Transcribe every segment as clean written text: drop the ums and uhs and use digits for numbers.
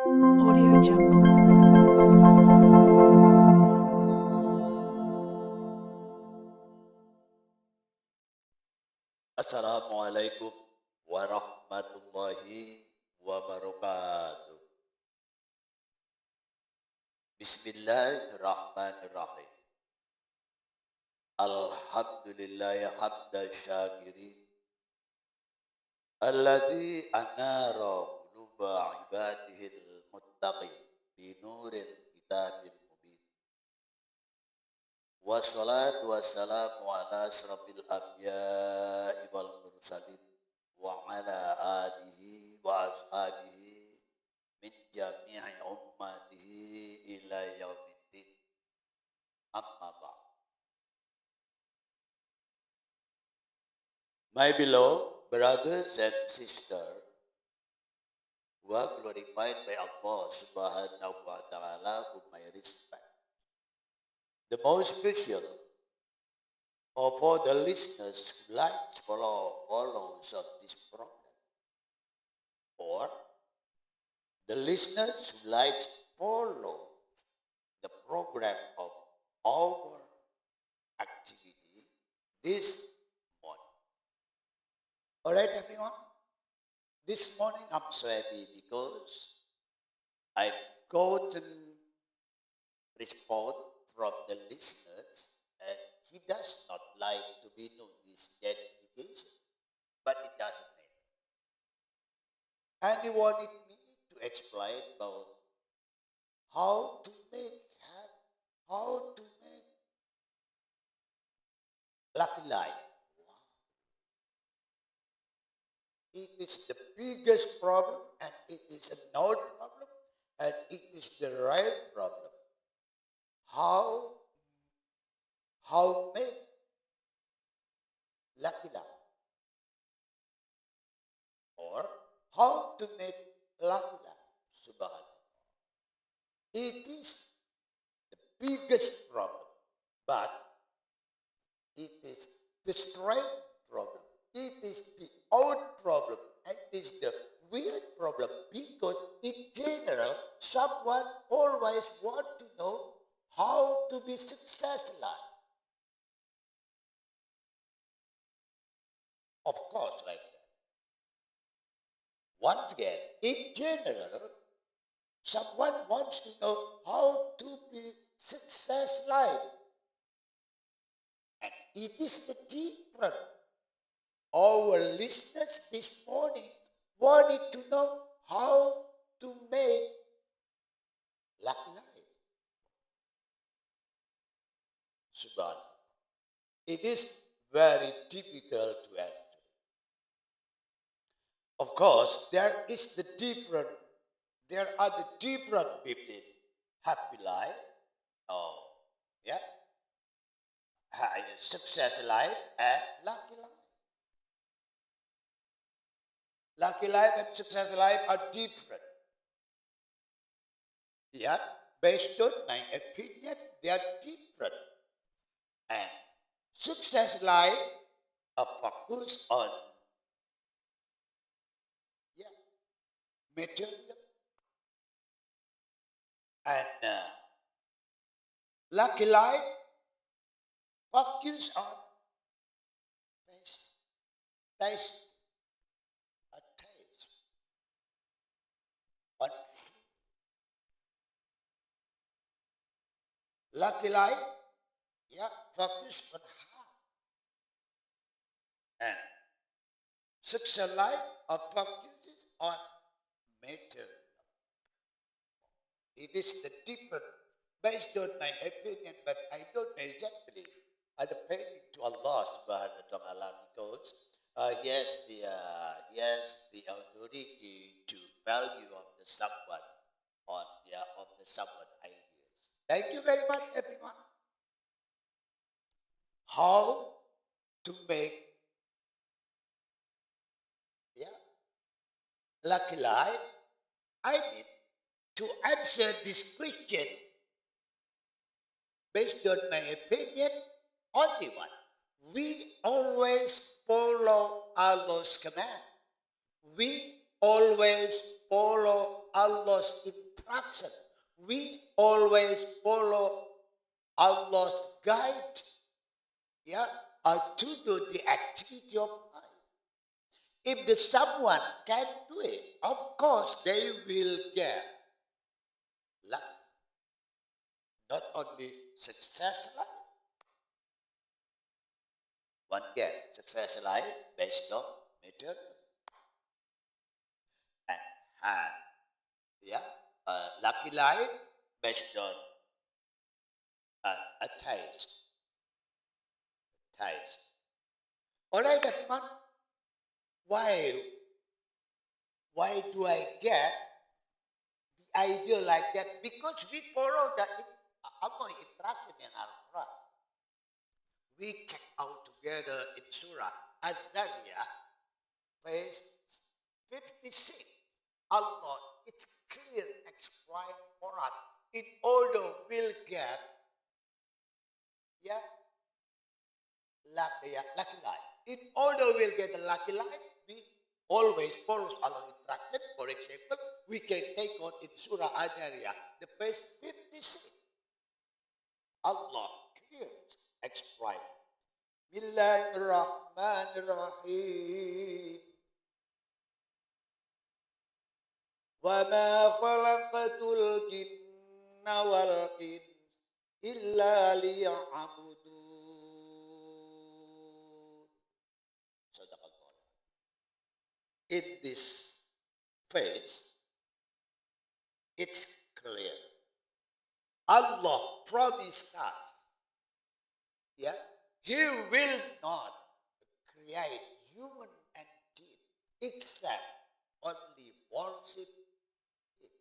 Audio Jungle. Assalamualaikum warahmatullahi wabarakatuh. Bismillahirrahmanirrahim. Alhamdulillahi hamda syakirin. Alladzi anara quluba ibadihil muttaqin binuril kitabil mubin. Wassalatu wassalamu ala asrafil anbiya'i wal mursalin wa ala alihi wa ashabihi min jami'i ummatihi ila yaumiddin. Amma ba'd. My beloved brothers and sisters who are glorified by Allah subhanahu wa ta'ala, whom I respect. The most special of all the listeners who likes follows of this program, or the listeners who likes follow the program of our activity this morning. Alright everyone, this morning I'm so happy because I got a response from the listeners, and he does not like to be known his identification, but it doesn't matter. And he wanted me to explain about how to make lucky life. Wow. It is the biggest problem, and it is a known problem, and it is the right problem. How make lucky life, or how to make lucky life. Subhanallah. It is the biggest problem, but it is the strange problem. It is the odd problem, and it is the weird problem, because in general, someone always want to know how to be successful. Of course, like that. Once again, in general, someone wants to know how to be success life. And it is the different. Our listeners this morning wanted to know how to make lucky life. Subhanallah. It is very difficult to answer. Of course, there are the difference between happy life, yeah, success life, and lucky life. Lucky life and success life are different. Yeah, based on my opinion, they are different. And success life are focused on material, and lucky life focus on taste, on food. Lucky life, focus on heart, and success life are focuses on material. It is the different based on my opinion, but I don't know exactly. I depend to Allah subhanahu wa ta'ala, because he has the authority to value of the someone of the someone ideas. Thank you very much, everyone. How to make lucky life? I mean, to answer this question, based on my opinion, only one. We always follow Allah's command. We always follow Allah's instruction. We always follow Allah's guide, yeah, to do the activity of life. If the someone can do it, of course they will get luck. Not only success life. One get success life based on material and have lucky life based on a taste. Alright, everyone. Why do I get the idea like that? Because we follow the instruction in Al-Quran. We check out together in Surah Ad-Dariyah, verse 56. Allah, it's clear, explain for us. In order we'll get, lucky life. In order we'll get a lucky life, we always follow Allah's instruction. For example, we can take out in Surah Ad-Dariyah, the verse 56. Allah clear, explain. Bismillahirrahmanirrahim. وَمَا خَلَقْتُ الْجِنَّ وَالْإِنسَ إِلَّا لِيَعْبُدُونَ. In this phase, it's clear. Allah promised us, He will not create human and jinn except only worship Him.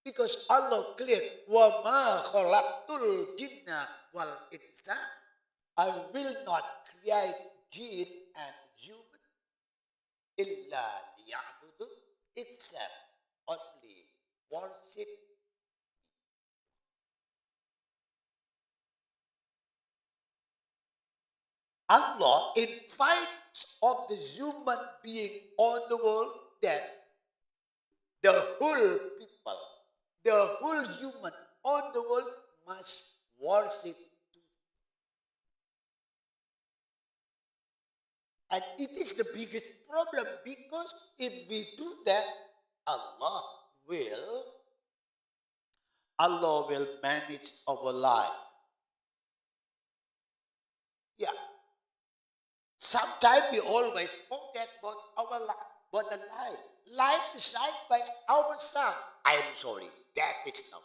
Because Allah clear, وَمَا خَلَقْتُ الْجِنَّ وَالْإِنسَ. I will not create jinn and human إِلَّا لِيَعْبُدُونَ, except only worship. Allah invites of the human being on the world that the whole people, the whole human on the world must worship. And it is the biggest problem, because if we do that, Allah will manage our life. Sometimes we always forget about our life, but the life decided by ourselves. I am sorry, that is not.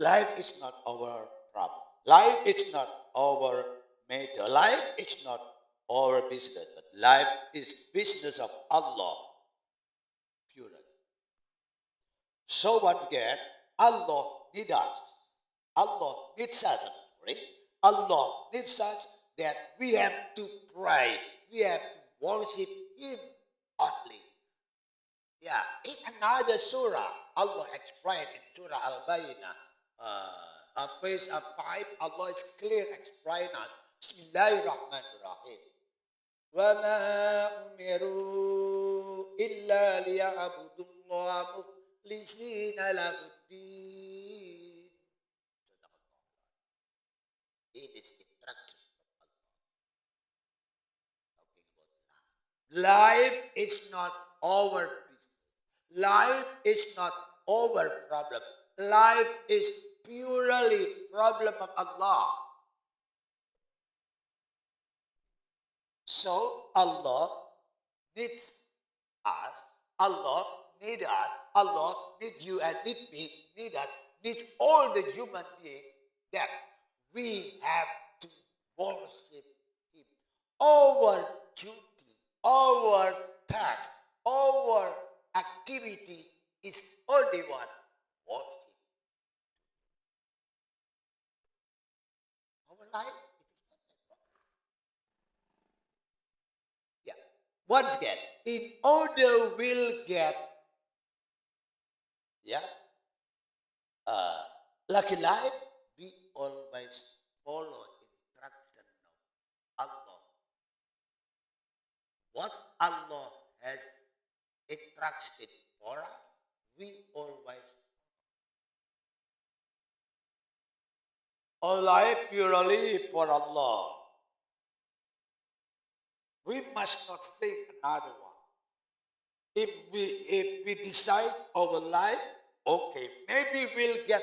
Life is not our problem. Life is not our matter. Life is not our business, but life is business of Allah. Purely. So once again, Allah needs us. Allah needs us. Allah needs us that we have to pray. We have to worship Him only. In another surah, Allah explained in Surah Al-Bayyinah, verse 5, Allah is clear explain us. Bismillahirrahmanirrahim. وَمَا أُمِرُوا إِلَّا لِيَعْبُدُوا اللَّهَ مُخْلِصِينَ لَهُ الدِّينَ. It is instruction from Allah. Life is not our business. Life is not our problem. Life is purely problem of Allah. So Allah needs us. Allah needs us. Allah needs you and needs me. Needs us. Needs all the human beings, that we have to worship Him. Our duty, our task, our activity is only one: worship. Our life, it is not that problem. Once again, in order we'll get lucky life, we always follow instruction of Allah. What Allah has entrusted for us, we always all life purely for Allah. We must not think another one. If we decide our life, okay, maybe we'll get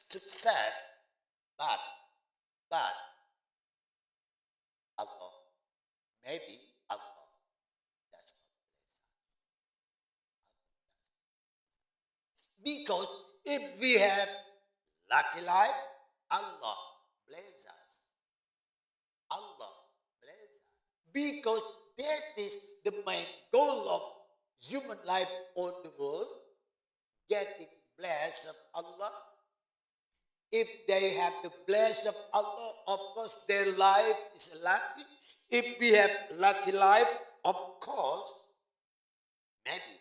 success, but Allah, maybe Allah does not bless us. Because if we have lucky life, Allah bless us. Allah bless us. Because that is the main goal of human life on the world, getting blessed of Allah. If they have the blessing of Allah, of course their life is lucky. If we have lucky life, of course, maybe.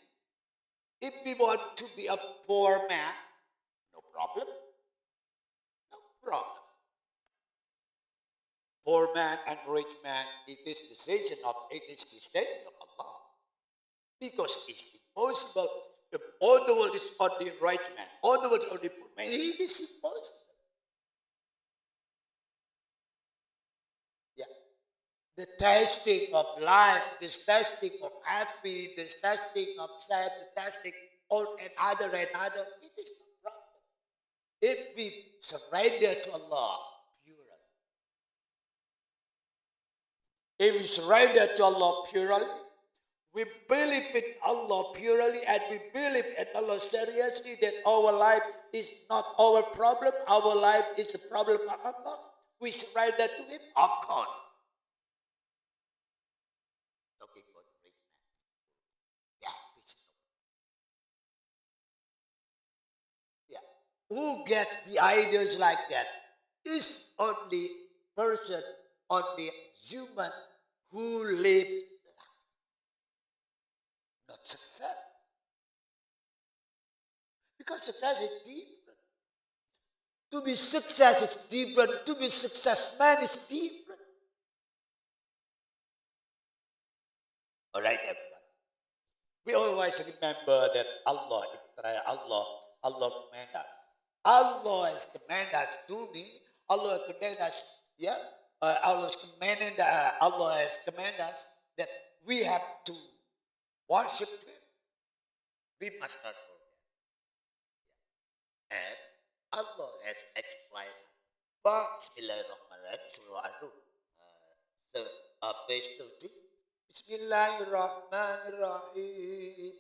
If we want to be a poor man, no problem. No problem. Poor man and rich man, it is decision of it is mistake of Allah. Because it's impossible. If all the world is only rich man, all the world is only poor man, it is impossible. Yeah. The testing of life, this testing of happy, this testing of sad, the testing on another, it is no problem. If we surrender to Allah purely, if we surrender to Allah purely, we believe in Allah purely, and we believe in Allah seriously that our life is not our problem, our life is the problem of Allah. We surrender to Him, of course. Talking about rich man. Yeah, yeah. Who gets the ideas like that is only person, only human who live life, not success. Because success is different. To be success is different. To be success man is different. All right, everyone. We always remember that Allah command us. Allah has commanded us to me. Allah commanded us. Yeah. Allah has commanded us that we have to worship Him. We must not forget. And Allah has explained. Bismillahirrahmanirrahim. Surah An-Nur. Page 30. Bismillahirrahmanirrahim.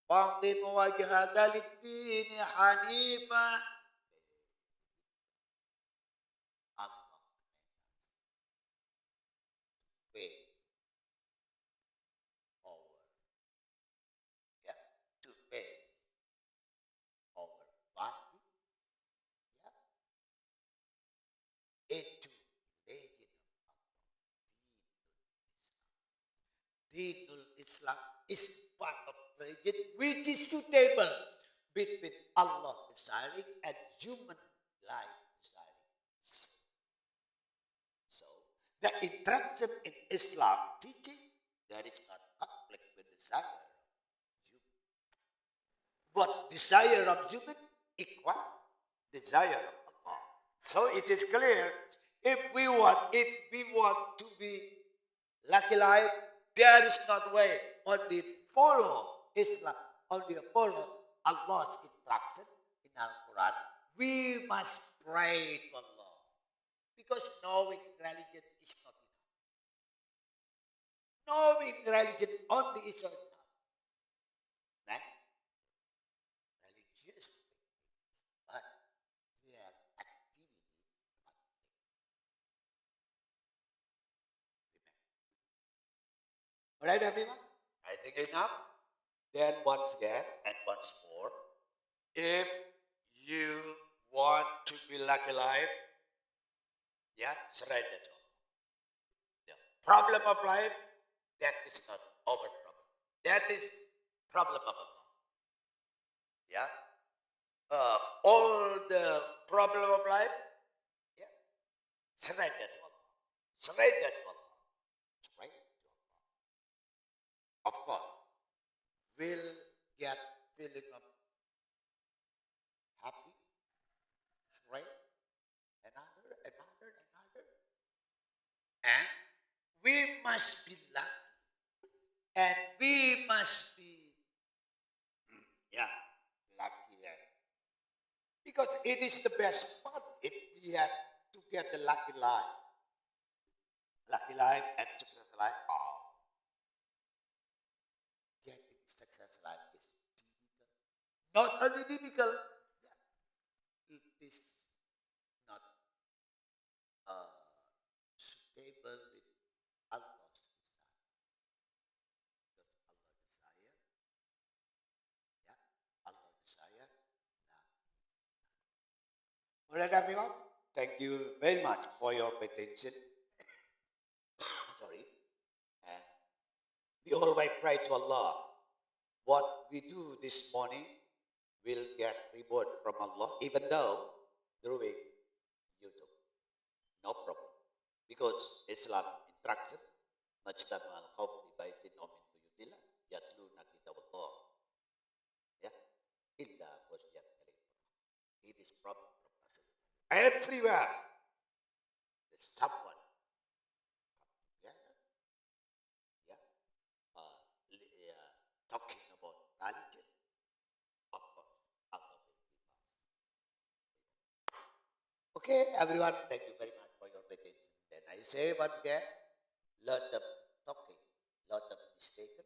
Faqim wajhaka lid-dini hanifa. Allah. Way over. Yeah. To pay over body. Yeah. Into religion of Allah. Dinul Islam is part of religion which is suitable between Allah desiring and human life desiring. So, the interruption in Islam teaching, there is not conflict with desire of human. But desire of human equal desire of Allah. So it is clear, if we want to be lucky life, there is not way. Only follow Islam, only follow Allah's instruction in Al-Quran. We must pray to Allah. Because knowing religion is not enough. Knowing religion only is not enough. Then, religious, but their activity. Alright, everyone? I think enough. Then once again, and once more, if you want to be lucky life, yeah, surrender to Allah. The problem of life, that is not our problem. That is problem of Allah. Yeah? All the problem of life, yeah, surrender to Allah. Surrender to Allah. Surrender to Allah. Of course, will get feeling of happy, right? Another. And we must be lucky. And we must be, yeah, lucky. Because it is the best part if we have to get the lucky life. Lucky life and success life. Oh, getting success life is difficult. Not only difficult, yeah, it is not uh, suitable with Allah's desire. Because Allah desire, yeah, Allah desire. Nah. Alright, everyone. Thank you very much for your attention. Sorry. And we always pray to Allah. What we do this morning will get reward from Allah, even though doing YouTube. No problem. Because Islam instruction, majtamal qawm bi baitin aw min buyutillah yatluna kitabullah. Ya, illa wasiyat kalim. It is problem from us. Everywhere there's someone come together, yeah, talking about religion. Of course, Allah will give us. Okay, everyone, thank you very much for your attention. Then I say once again, lot of talking, lot of mistaken,